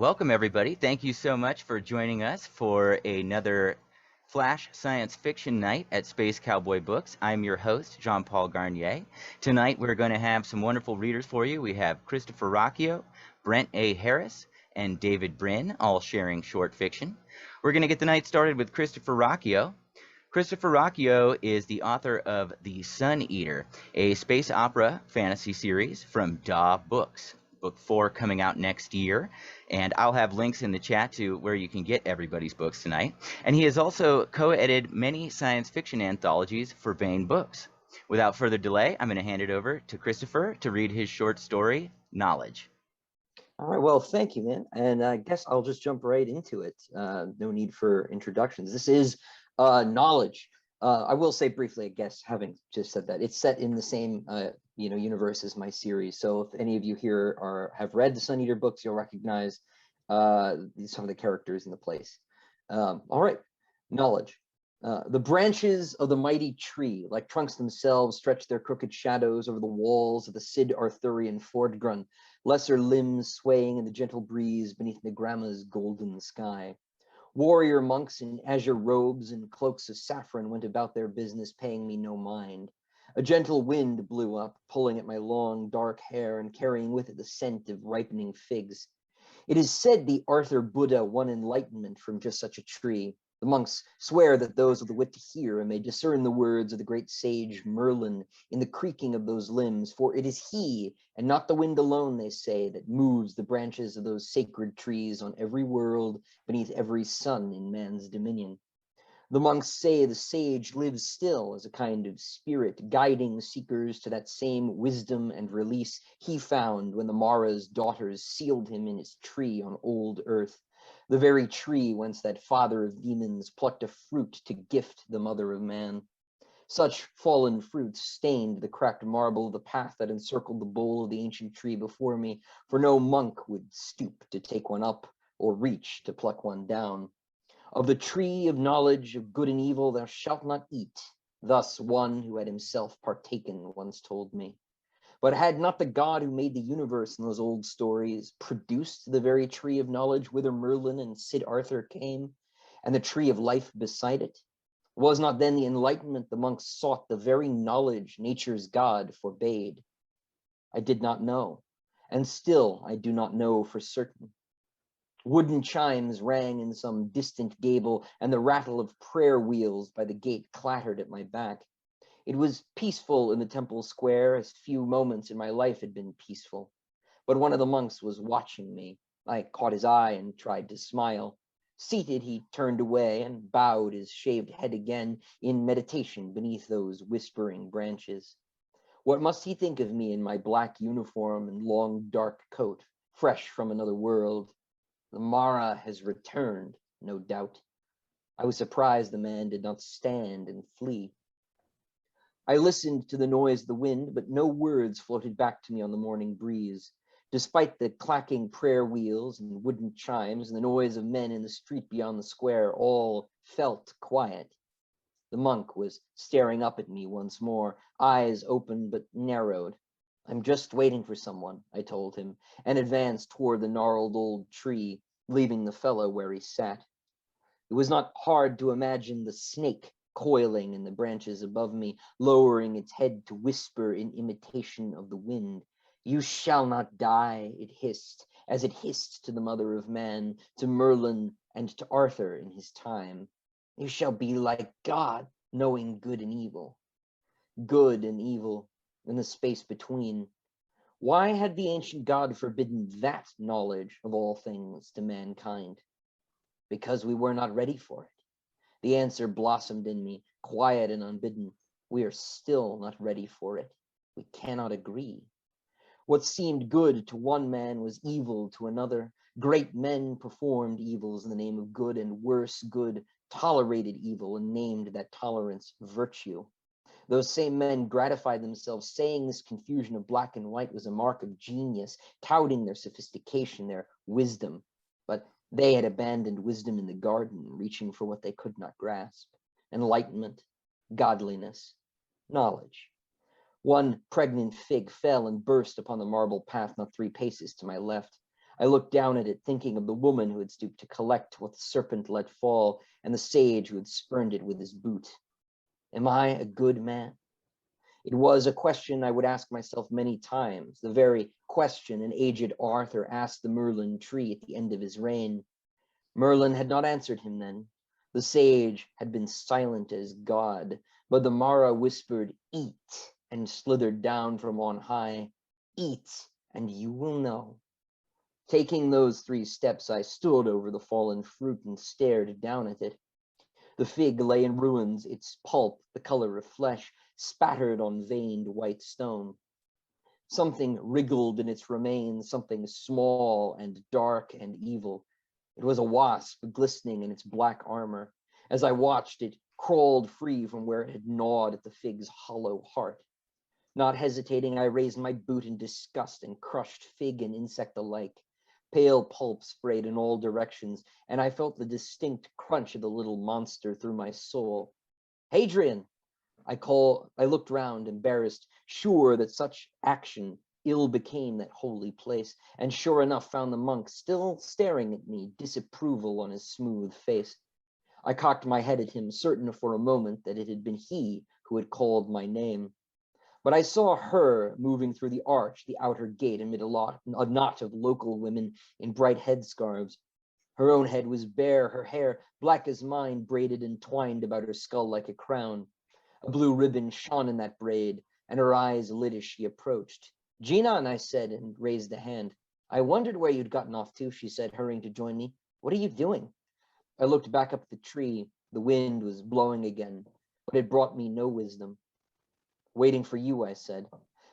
Welcome, everybody. Thank you so much for joining us for another Flash Science Fiction Night at Space Cowboy Books. I'm your host, Jean-Paul Garnier. Tonight, we're going to have some wonderful readers for you. We have Christopher Ruocchio, Brent A. Harris, and David Brin, all sharing short fiction. We're going to get the night started with Christopher Ruocchio. Christopher Ruocchio is the author of The Sun Eater, a space opera fantasy series from DAW Books. Book 4 coming out next year, and I'll have links in the chat to where you can get everybody's books tonight. And he has also co-edited many science fiction anthologies for Baen Books. Without further delay, I'm going to hand it over to Christopher to read his short story, Knowledge. All right, well, thank you, man. And I guess I'll just jump right into it. No need for introductions. This is Knowledge. I will say briefly, I guess, having just said that, it's set in the same universe as my series. So if any of you here have read the Sun Eater books, you'll recognize some of the characters in the place. All right, Knowledge. The branches of the mighty tree, like trunks themselves, stretch their crooked shadows over the walls of the Cid Arthurian Fordgrun, lesser limbs swaying in the gentle breeze beneath Negramma's golden sky. Warrior monks in azure robes and cloaks of saffron went about their business, paying me no mind. A gentle wind blew up, pulling at my long, dark hair and carrying with it the scent of ripening figs. It is said the Arthur Buddha won enlightenment from just such a tree. The monks swear that those with the wit to hear may discern the words of the great sage Merlin in the creaking of those limbs, for it is he, and not the wind alone, they say, that moves the branches of those sacred trees on every world, beneath every sun in man's dominion. The monks say the sage lives still as a kind of spirit, guiding seekers to that same wisdom and release he found when the Mara's daughters sealed him in his tree on old earth, the very tree whence that father of demons plucked a fruit to gift the mother of man. Such fallen fruits stained the cracked marble of the path that encircled the bole of the ancient tree before me, for no monk would stoop to take one up or reach to pluck one down. Of the tree of knowledge of good and evil thou shalt not eat, thus one who had himself partaken once told me. But had not the God who made the universe in those old stories produced the very tree of knowledge whither Merlin and Cid Arthur came, and the tree of life beside it? Was not then the enlightenment the monks sought the very knowledge nature's God forbade? I did not know, and still I do not know for certain. Wooden chimes rang in some distant gable, and the rattle of prayer wheels by the gate clattered at my back. It was peaceful in the temple square, as few moments in my life had been peaceful. But one of the monks was watching me. I caught his eye and tried to smile. Seated, he turned away and bowed his shaved head again in meditation beneath those whispering branches. What must he think of me in my black uniform and long dark coat, fresh from another world? The Mara has returned, no doubt. I was surprised the man did not stand and flee. I listened to the noise of the wind, but no words floated back to me on the morning breeze. Despite the clacking prayer wheels and wooden chimes and the noise of men in the street beyond the square, all felt quiet. The monk was staring up at me once more, eyes open but narrowed. I'm just waiting for someone, I told him, and advanced toward the gnarled old tree, leaving the fellow where he sat. It was not hard to imagine the snake coiling in the branches above me, lowering its head to whisper in imitation of the wind. You shall not die, it hissed, as it hissed to the mother of man, to Merlin and to Arthur in his time. You shall be like God, knowing good and evil. Good and evil, in the space between. Why had the ancient God forbidden that knowledge of all things to mankind? Because we were not ready for it. The answer blossomed in me, quiet and unbidden. We are still not ready for it. We cannot agree. What seemed good to one man was evil to another. Great men performed evils in the name of good, and worse good tolerated evil and named that tolerance virtue. Those same men gratified themselves saying this confusion of black and white was a mark of genius, touting their sophistication, their wisdom. But they had abandoned wisdom in the garden, reaching for what they could not grasp. Enlightenment, godliness, knowledge. One pregnant fig fell and burst upon the marble path not 3 paces to my left. I looked down at it, thinking of the woman who had stooped to collect what the serpent let fall, and the sage who had spurned it with his boot. Am I a good man? It was a question I would ask myself many times, the very question an aged Arthur asked the Merlin tree at the end of his reign. Merlin had not answered him then. The sage had been silent as God, but the Mara whispered, "Eat," and slithered down from on high. "Eat, and you will know." Taking those 3 steps, I stood over the fallen fruit and stared down at it. The fig lay in ruins, its pulp, the color of flesh, spattered on veined white stone. Something wriggled in its remains, something small and dark and evil. It was a wasp glistening in its black armor. As I watched, it crawled free from where it had gnawed at the fig's hollow heart. Not hesitating, I raised my boot in disgust and crushed fig and insect alike. Pale pulp sprayed in all directions, and I felt the distinct crunch of the little monster through my soul. "Hadrian!" I looked round, embarrassed, sure that such action ill became that holy place, and sure enough found the monk still staring at me, disapproval on his smooth face. I cocked my head at him, certain for a moment that it had been he who had called my name. But I saw her moving through the arch, the outer gate, amid a knot of local women in bright headscarves. Her own head was bare, her hair, black as mine, braided and twined about her skull like a crown. A blue ribbon shone in that braid, and her eyes lit as she approached. "Jinan," I said, and raised a hand. "I wondered where you'd gotten off to," she said, hurrying to join me. "What are you doing?" I looked back up the tree. The wind was blowing again, but it brought me no wisdom. "Waiting for you," I said.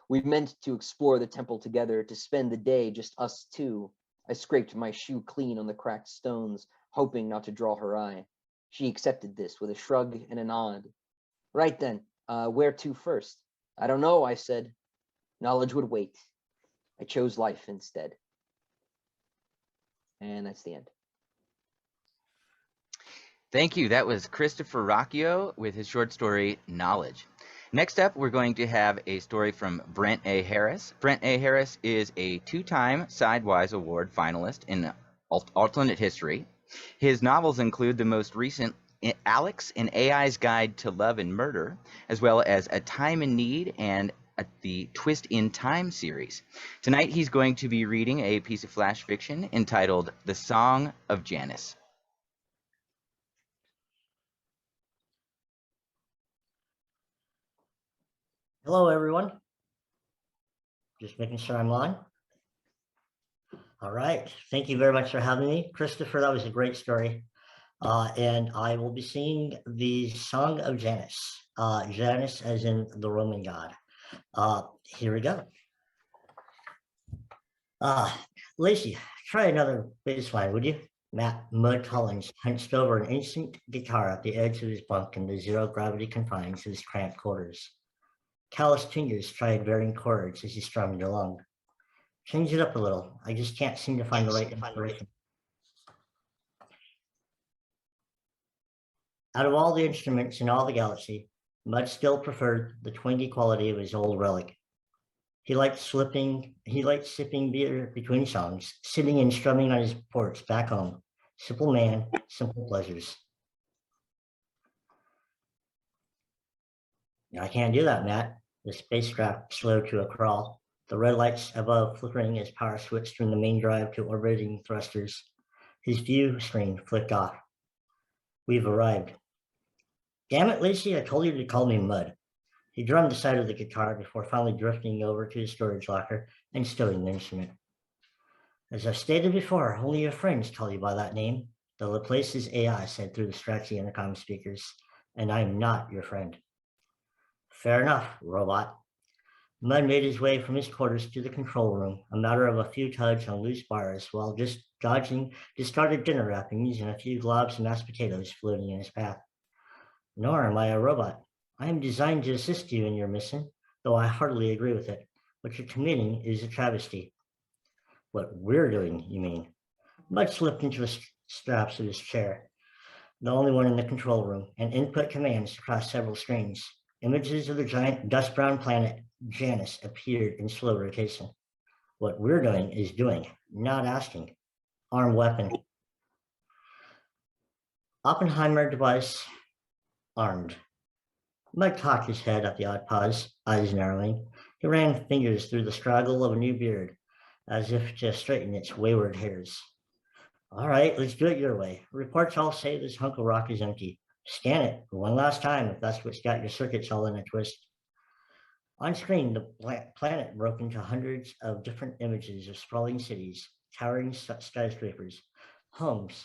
"We meant to explore the temple together, to spend the day, just us 2. I scraped my shoe clean on the cracked stones, hoping not to draw her eye. She accepted this with a shrug and a nod. "Right then, where to first?" "I don't know," I said. Knowledge would wait. I chose life instead. And that's the end. Thank you. That was Christopher Ruocchio with his short story, Knowledge. Next up, we're going to have a story from Brent A. Harris. Brent A. Harris is a 2-time Sidewise Award finalist in alternate history. His novels include the most recent Alex, an AI's Guide to Love and Murder, as well as A Time in Need and the Twist in Time series. Tonight, he's going to be reading a piece of flash fiction entitled The Song of Janice. Hello, everyone. Just making sure I'm on. All right. Thank you very much for having me. Christopher, that was a great story. And I will be singing the Song of Janus. Janus as in the Roman god. Here we go. Lacey, try another bass line, would you? Matt Mud Collins hunched over an ancient guitar at the edge of his bunk in the zero-gravity confines of his cramped quarters. Calloused fingers tried varying chords as he strummed along. Change it up a little. I just can't seem to find the right inspiration. Out of all the instruments in all the galaxy, Mud still preferred the twangy quality of his old relic. He liked sipping beer between songs, sitting and strumming on his porch back home. Simple man, simple pleasures. I can't do that, Matt. The spacecraft slowed to a crawl, the red lights above flickering as power switched from the main drive to orbiting thrusters. His view screen flicked off. We've arrived. Damn it, Lacey, I told you to call me Mud. He drummed the side of the guitar before finally drifting over to his storage locker and stowing the instrument. As I've stated before, only your friends call you by that name, the Laplace's AI said through the scratchy intercom speakers, and I'm not your friend. Fair enough, robot. Mud made his way from his quarters to the control room, a matter of a few tugs on loose bars while just dodging discarded dinner wrappings and a few globs of mashed potatoes floating in his path. Nor am I a robot. I am designed to assist you in your mission, though I heartily agree with it. What you're committing is a travesty. What we're doing, you mean? Mud slipped into the straps of his chair, the only one in the control room, and input commands across several screens. Images of the giant dust-brown planet Janus appeared in slow rotation. What we're doing is doing. not asking. Armed weapon. Oppenheimer device, armed. Mike cocked his head at the odd pause, eyes narrowing. He ran fingers through the straggle of a new beard, as if to straighten its wayward hairs. All right, let's do it your way. Reports all say this hunk of rock is empty. Scan it one last time if that's what's got your circuits all in a twist. On screen, the planet broke into hundreds of different images of sprawling cities, towering skyscrapers, homes,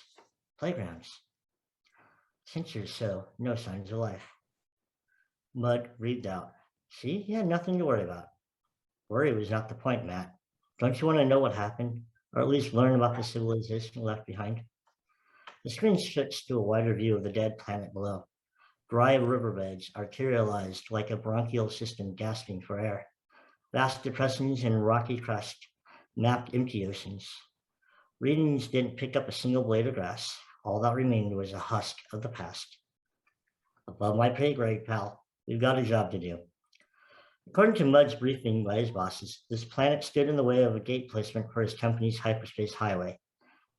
playgrounds. Sensors show no signs of life. Mud breathed out. See, you had nothing to worry about. Worry was not the point, Matt. Don't you want to know what happened, or at least learn about the civilization left behind? The screen switched to a wider view of the dead planet below. Dry riverbeds arterialized like a bronchial system gasping for air. Vast depressions and rocky crust mapped empty oceans. Readings didn't pick up a single blade of grass. All that remained was a husk of the past. Above my pay grade, pal. We've got a job to do. According to Mud's briefing by his bosses, this planet stood in the way of a gate placement for his company's hyperspace highway.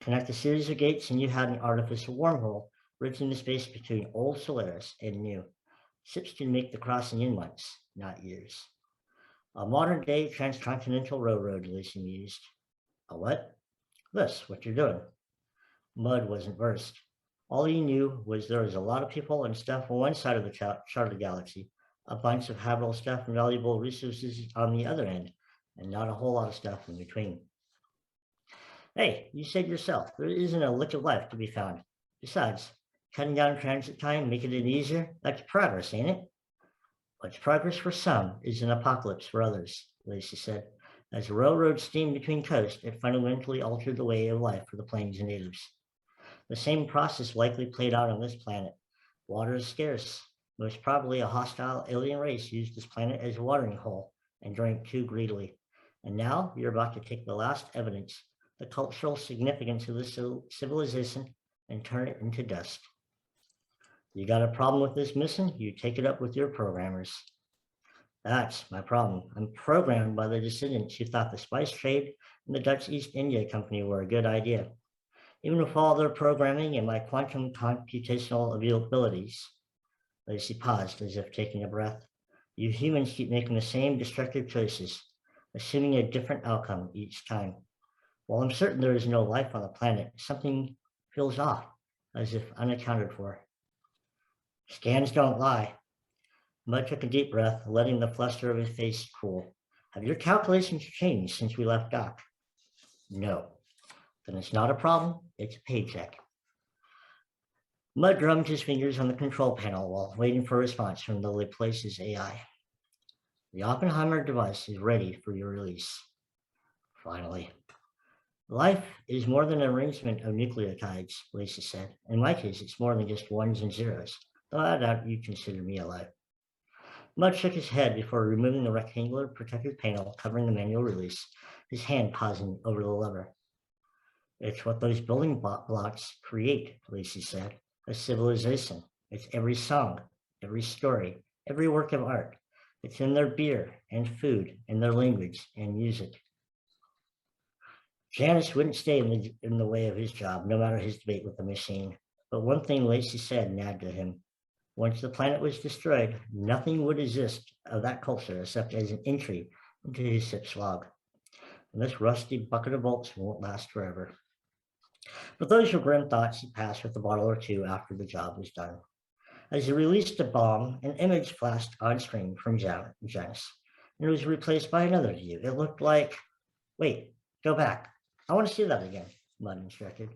Connect a series of gates and you had an artificial wormhole bridging the space between old Solaris and new. Ships can make the crossing in months, not years. A modern-day transcontinental railroad, Lacey mused. A what? This, what you're doing. Mud wasn't versed. All he knew was there was a lot of people and stuff on one side of the charted galaxy, a bunch of habitable stuff and valuable resources on the other end, and not a whole lot of stuff in between. Hey, you said yourself, there isn't a lick of life to be found. Besides, cutting down transit time, making it easier, that's progress, ain't it? What's progress for some is an apocalypse for others, Lacey said. As the railroad steamed between coasts, it fundamentally altered the way of life for the plains and natives. The same process likely played out on this planet. Water is scarce. Most probably a hostile alien race used this planet as a watering hole and drank too greedily. And now you're about to take the last evidence, the cultural significance of this civilization, and turn it into dust. You got a problem with this mission? You take it up with your programmers. That's my problem. I'm programmed by the descendants who thought the spice trade and the Dutch East India Company were a good idea. Even with all their programming and my quantum computational abilities, Lacey paused as if taking a breath. You humans keep making the same destructive choices, assuming a different outcome each time. While I'm certain there is no life on the planet, something feels off, as if unaccounted for. Scans don't lie. Mud took a deep breath, letting the fluster of his face cool. Have your calculations changed since we left dock? No. Then it's not a problem, it's a paycheck. Mud drummed his fingers on the control panel while waiting for a response from the Laplace's AI. The Oppenheimer device is ready for your release. Finally. Life is more than an arrangement of nucleotides, Lacey said. In my case, it's more than just ones and zeros, though I doubt you consider me alive. Mud shook his head before removing the rectangular protective panel covering the manual release, his hand pausing over the lever. It's what those building blocks create, Lacey said. A civilization. It's every song, every story, every work of art. It's in their beer and food and their language and music. Janice wouldn't stay in the way of his job, no matter his debate with the machine. But one thing Lacey said nagged at him. Once the planet was destroyed, nothing would exist of that culture except as an entry into his ship's log. And this rusty bucket of bolts won't last forever. But those were grim thoughts he passed with a bottle or two after the job was done. As he released the bomb, an image flashed on screen from Janice, and it was replaced by another view. It looked like, wait, go back. I want to see that again, Mud instructed.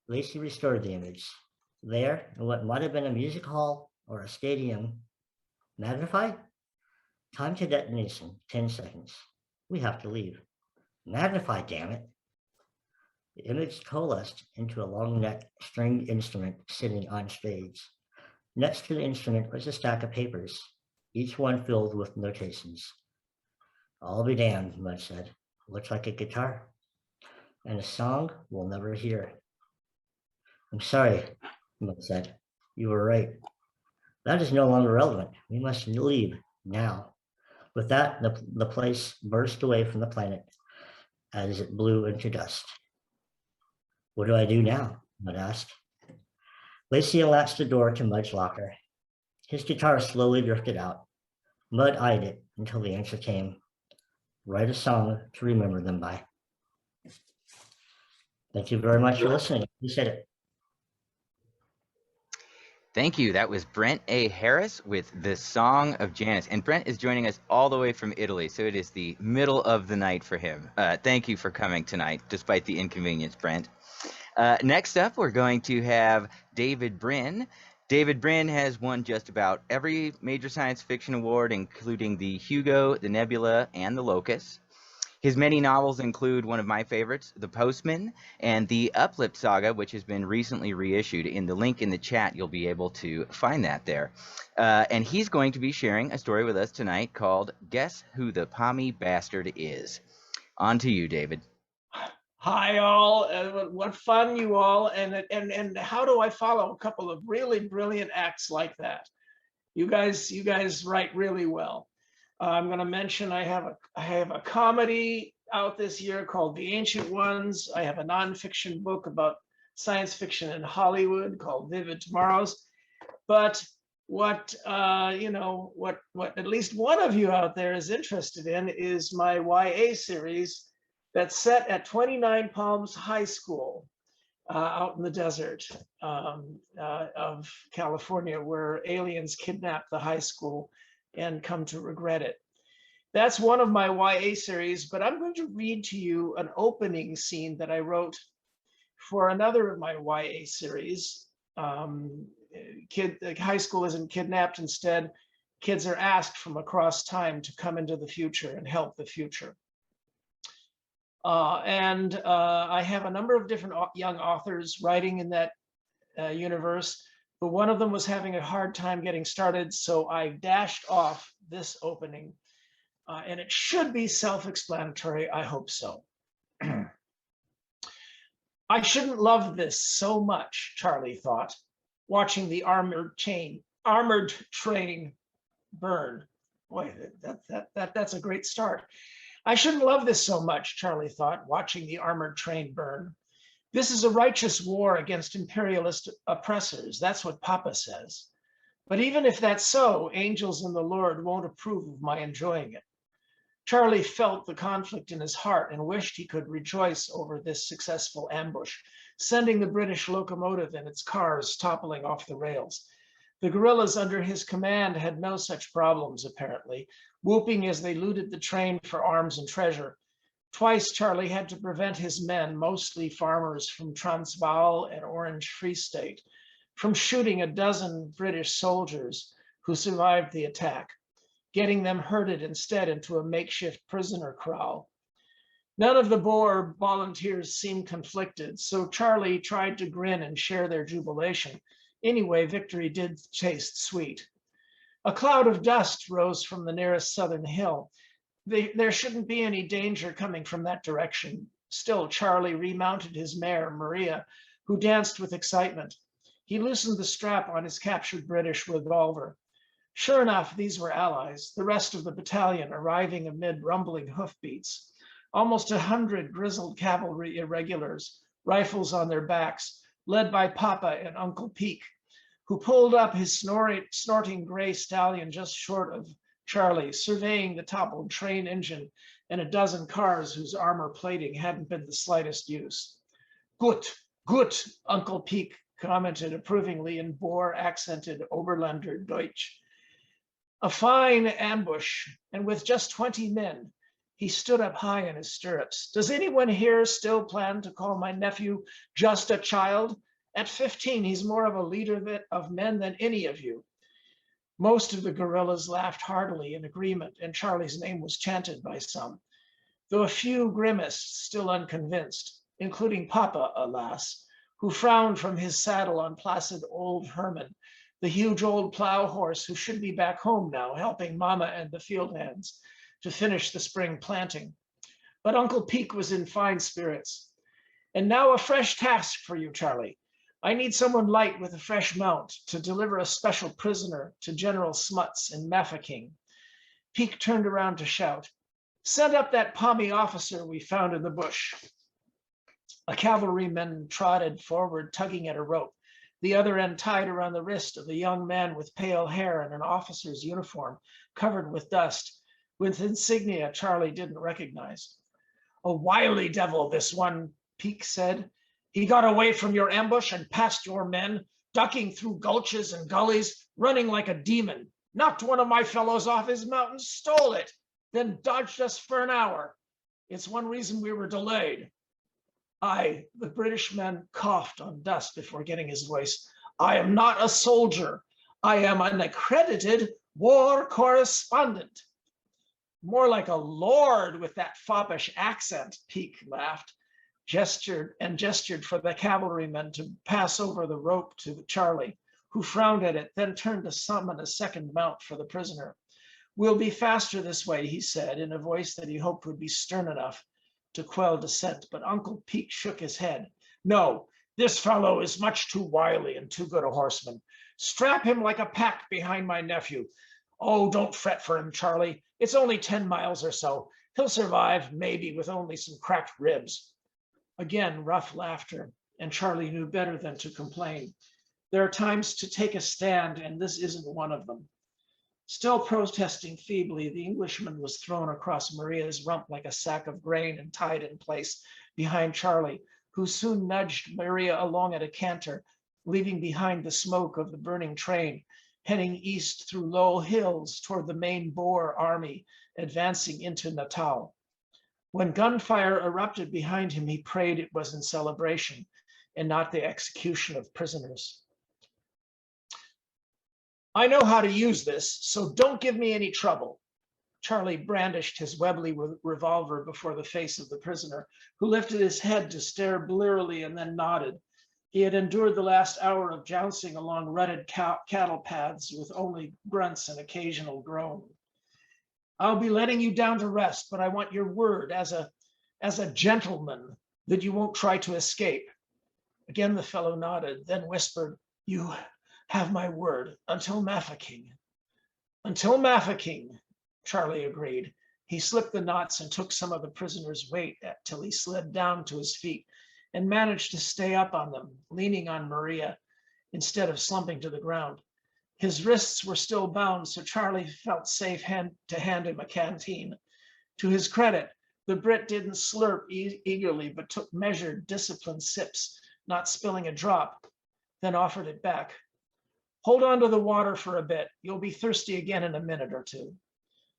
Lacey restored the image. There, in what might have been a music hall or a stadium, magnify? Time to detonation, 10 seconds. We have to leave. Magnify, damn it. The image coalesced into a long neck stringed instrument sitting on stage. Next to the instrument was a stack of papers, each one filled with notations. I'll be damned, Mud said. Looks like a guitar. And a song we'll never hear. I'm sorry, Mud said. You were right. That is no longer relevant. We must leave now. With that, the place burst away from the planet. as it blew into dust. What do I do now? Mud asked. Lacey unlatched the door to Mud's locker. His guitar slowly drifted out. Mud eyed it until the answer came. Write a song to remember them by. Thank you very much for listening. You said it. Thank you. That was Brent A. Harris with The Song of Janice. And Brent is joining us all the way from Italy, so it is the middle of the night for him. Thank you for coming tonight, despite the inconvenience, Brent. Next up, we're going to have David Brin. David Brin has won just about every major science fiction award, including the Hugo, the Nebula, and the Locus. His many novels include one of my favorites, The Postman, and the Uplift Saga, which has been recently reissued. In the link in the chat, you'll be able to find that there. And he's going to be sharing a story with us tonight called Guess Who the Pommy Bastard Is. On to you, David. Hi, all. What fun, you all. And how do I follow a couple of really brilliant acts like that? You guys write really well. I'm going to mention I have a comedy out this year called The Ancient Ones. I have a nonfiction book about science fiction in Hollywood called Vivid Tomorrows. But what at least one of you out there is interested in is my YA series that's set at 29 Palms High School out in the desert of California, where aliens kidnap the high school and come to regret it. That's one of my YA series, but I'm going to read to you an opening scene that I wrote for another of my YA series. High school isn't kidnapped. Instead, kids are asked from across time to come into the future and help the future. I have a number of different young authors writing in that universe, but one of them was having a hard time getting started, so I dashed off this opening, and it should be self-explanatory. I hope so. I shouldn't love this so much, Charlie thought, watching the armored train burn. Boy, that's a great start. I shouldn't love this so much, Charlie thought, watching the armored train burn. This is a righteous war against imperialist oppressors. That's what Papa says. But even if that's so, angels and the Lord won't approve of my enjoying it. Charlie felt the conflict in his heart and wished he could rejoice over this successful ambush, sending the British locomotive and its cars toppling off the rails. The guerrillas under his command had no such problems, apparently, whooping as they looted the train for arms and treasure. Twice, Charlie had to prevent his men, mostly farmers from Transvaal and Orange Free State, from shooting a dozen British soldiers who survived the attack, getting them herded instead into a makeshift prisoner kraal. None of the Boer volunteers seemed conflicted, so Charlie tried to grin and share their jubilation. Anyway, victory did taste sweet. A cloud of dust rose from the nearest southern hill. There shouldn't be any danger coming from that direction. Still, Charlie remounted his mare, Maria, who danced with excitement. He loosened the strap on his captured British revolver. Sure enough, these were allies, the rest of the battalion arriving amid rumbling hoofbeats. Almost 100 grizzled cavalry irregulars, rifles on their backs, led by Papa and Uncle Peak, who pulled up his snorting gray stallion just short of Charlie, surveying the toppled train engine and a dozen cars whose armor plating hadn't been the slightest use. Gut, gut, Uncle Peak commented approvingly in Boer-accented Oberländer Deutsch. A fine ambush, and with just 20 men, he stood up high in his stirrups. Does anyone here still plan to call my nephew just a child? At 15, he's more of a leader of men than any of you. Most of the guerrillas laughed heartily in agreement, and Charlie's name was chanted by some, though a few grimaced, still unconvinced, including Papa, alas, who frowned from his saddle on placid old Herman, the huge old plow horse who should be back home now, helping Mama and the field hands to finish the spring planting. But Uncle Peak was in fine spirits. And now a fresh task for you, Charlie. I need someone light with a fresh mount to deliver a special prisoner to General Smuts in Mafeking. Peak turned around to shout, Send up that pommy officer we found in the bush. A cavalryman trotted forward, tugging at a rope, the other end tied around the wrist of the young man with pale hair and an officer's uniform covered with dust, with insignia Charlie didn't recognize. A wily devil, this one, Peake said. He got away from your ambush and past your men, ducking through gulches and gullies, running like a demon. Knocked one of my fellows off his mount and stole it, then dodged us for an hour. It's one reason we were delayed. The British man coughed on dust before getting his voice. I am not a soldier. I am an accredited war correspondent. More like a lord with that foppish accent, Peake laughed, gestured for the cavalryman to pass over the rope to Charlie, who frowned at it, then turned to summon a second mount for the prisoner. We'll be faster this way, he said, in a voice that he hoped would be stern enough to quell dissent, but Uncle Peake shook his head. No, this fellow is much too wily and too good a horseman. Strap him like a pack behind my nephew. Oh, don't fret for him, Charlie. It's only 10 miles or so. He'll survive, maybe, with only some cracked ribs. Again, rough laughter, and Charlie knew better than to complain. There are times to take a stand, and this isn't one of them. Still protesting feebly, the Englishman was thrown across Maria's rump like a sack of grain and tied in place behind Charlie, who soon nudged Maria along at a canter, leaving behind the smoke of the burning train, heading east through low hills toward the main Boer army advancing into Natal. When gunfire erupted behind him, he prayed it was in celebration and not the execution of prisoners. I know how to use this, so don't give me any trouble. Charlie brandished his Webley revolver before the face of the prisoner, who lifted his head to stare blearily and then nodded. He had endured the last hour of jouncing along rutted cattle paths with only grunts and occasional groan. I'll be letting you down to rest, but I want your word as a gentleman that you won't try to escape. Again, the fellow nodded, then whispered, you have my word until Mafeking. Until Mafeking, Charlie agreed. He slipped the knots and took some of the prisoner's weight till he slid down to his feet and managed to stay up on them, leaning on Maria instead of slumping to the ground. His wrists were still bound, so Charlie felt safe to hand him a canteen. To his credit, the Brit didn't slurp eagerly, but took measured, disciplined sips, not spilling a drop, then offered it back. Hold on to the water for a bit. You'll be thirsty again in a minute or two.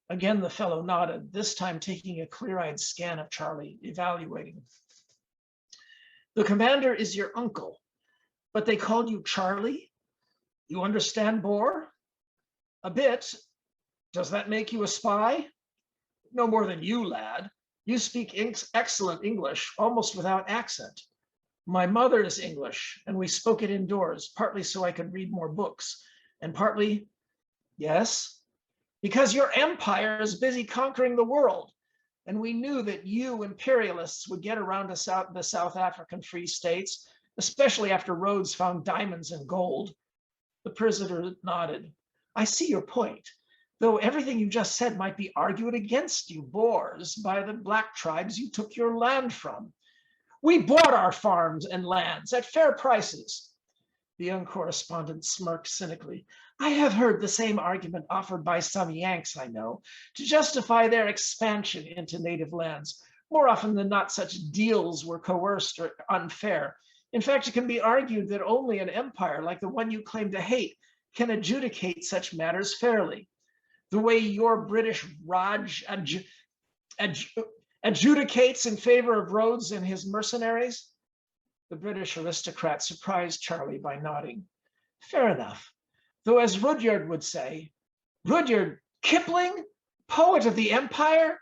Again, the fellow nodded, this time taking a clear-eyed scan of Charlie, evaluating. The commander is your uncle, but they called you Charlie? You understand Boer? A bit. Does that make you a spy? No more than you, lad. You speak excellent English, almost without accent. My mother is English, and we spoke it indoors, partly so I could read more books, and partly, yes, because your empire is busy conquering the world, and we knew that you imperialists would get around to the South African Free States, especially after Rhodes found diamonds and gold. The prisoner nodded. I see your point, though everything you just said might be argued against you Boers by the black tribes you took your land from. We bought our farms and lands at fair prices. The young correspondent smirked cynically. I have heard the same argument offered by some Yanks I know to justify their expansion into native lands. More often than not, such deals were coerced or unfair. In fact, it can be argued that only an empire like the one you claim to hate can adjudicate such matters fairly. The way your British Raj adjudicates in favor of Rhodes and his mercenaries? The British aristocrat surprised Charlie by nodding. Fair enough. Though as Rudyard would say, Rudyard Kipling, poet of the empire?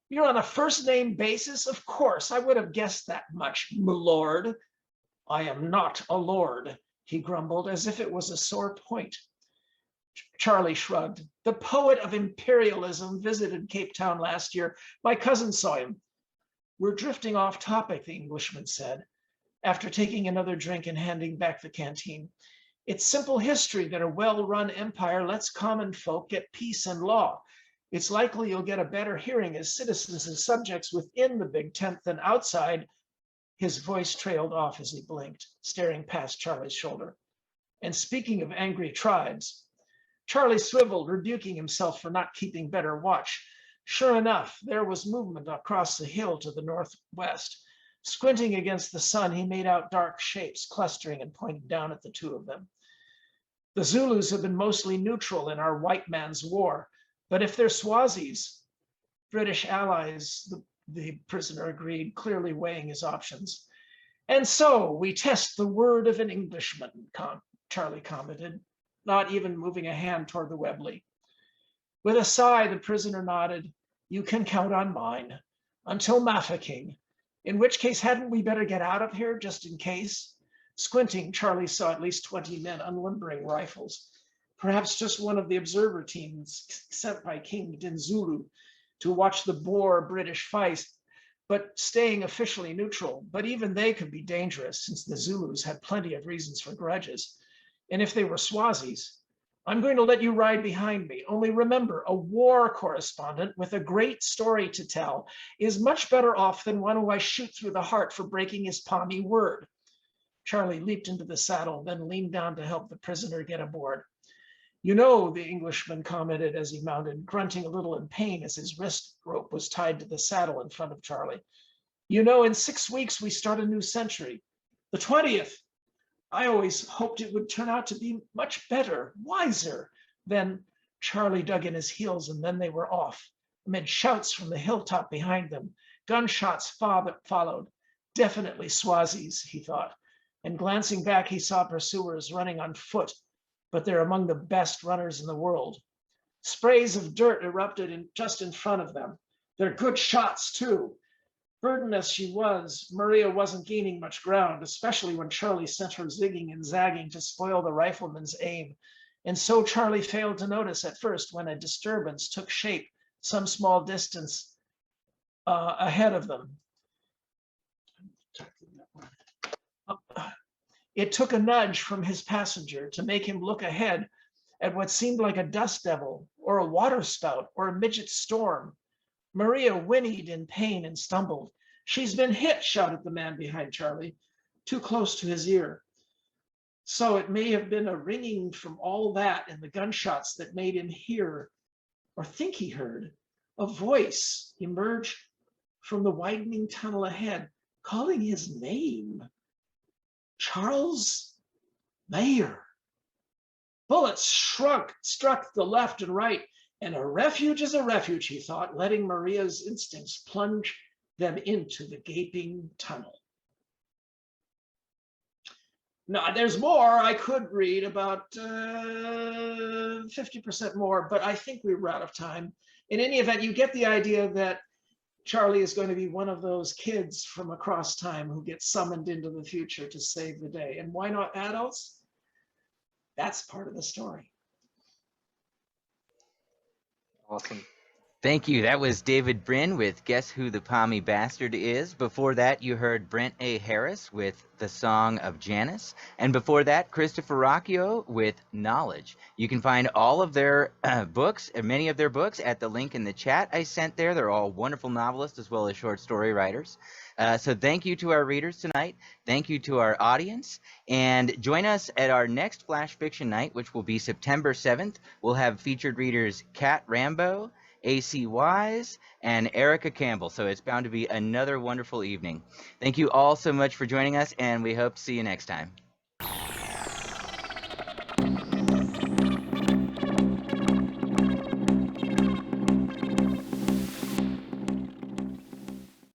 You're on a first name basis? Of course, I would have guessed that much, my lord. I am not a lord, he grumbled, as if it was a sore point. Charlie shrugged. The poet of imperialism visited Cape Town last year. My cousin saw him. We're drifting off topic, the Englishman said, after taking another drink and handing back the canteen. It's simple history that a well-run empire lets common folk get peace and law. It's likely you'll get a better hearing as citizens and subjects within the big tent than outside. His voice trailed off as he blinked, staring past Charlie's shoulder. And speaking of angry tribes, Charlie swiveled, rebuking himself for not keeping better watch. Sure enough, there was movement across the hill to the northwest. Squinting against the sun, he made out dark shapes clustering and pointing down at the two of them. The Zulus have been mostly neutral in our white man's war, but if they're Swazis, British allies, the prisoner agreed, clearly weighing his options. And so we test the word of an Englishman, Charlie commented, not even moving a hand toward the Webley. With a sigh, the prisoner nodded. You can count on mine, until Mafeking, in which case hadn't we better get out of here just in case? Squinting, Charlie saw at least 20 men unlimbering rifles, perhaps just one of the observer teams sent by King Dinzulu to watch the Boer British fight, but staying officially neutral. But even they could be dangerous since the Zulus had plenty of reasons for grudges. And if they were Swazis, I'm going to let you ride behind me. Only remember, a war correspondent with a great story to tell is much better off than one who I shoot through the heart for breaking his Pommy word. Charlie leaped into the saddle, then leaned down to help the prisoner get aboard. You know, the Englishman commented as he mounted, grunting a little in pain as his wrist rope was tied to the saddle in front of Charlie. You know, in 6 weeks, we start a new century, the 20th. I always hoped it would turn out to be much better, wiser. Then Charlie dug in his heels and then they were off, amid shouts from the hilltop behind them. Gunshots followed. Definitely Swazis, he thought. And glancing back, he saw pursuers running on foot, but they're among the best runners in the world. Sprays of dirt erupted just in front of them. They're good shots too. Burdened as she was, Maria wasn't gaining much ground, especially when Charlie sent her zigging and zagging to spoil the rifleman's aim. And so Charlie failed to notice at first when a disturbance took shape some small distance ahead of them. It took a nudge from his passenger to make him look ahead at what seemed like a dust devil or a water spout or a midget storm. Maria whinnied in pain and stumbled. She's been hit, shouted the man behind Charlie, too close to his ear. So it may have been a ringing from all that and the gunshots that made him hear, or think he heard, a voice emerge from the widening tunnel ahead, calling his name. Charles Mayer. Bullets struck the left and right, and a refuge is a refuge, he thought, letting Maria's instincts plunge them into the gaping tunnel. Now, there's more. I could read about 50% more, but I think we're out of time. In any event, you get the idea that Charlie is going to be one of those kids from across time who gets summoned into the future to save the day. And why not adults? That's part of the story. Awesome. Thank you. That was David Brin with Guess Who the Pommy Bastard Is. Before that, you heard Brent A. Harris with The Song of Janice. And before that, Christopher Ruocchio with Knowledge. You can find all of their books, many of their books, at the link in the chat I sent there. They're all wonderful novelists as well as short story writers. So thank you to our readers tonight. Thank you to our audience. And join us at our next Flash Fiction Night, which will be September 7th. We'll have featured readers Kat Rambo, AC Wise, and Erica Campbell. So it's bound to be another wonderful evening. Thank you all so much for joining us, and we hope to see you next time.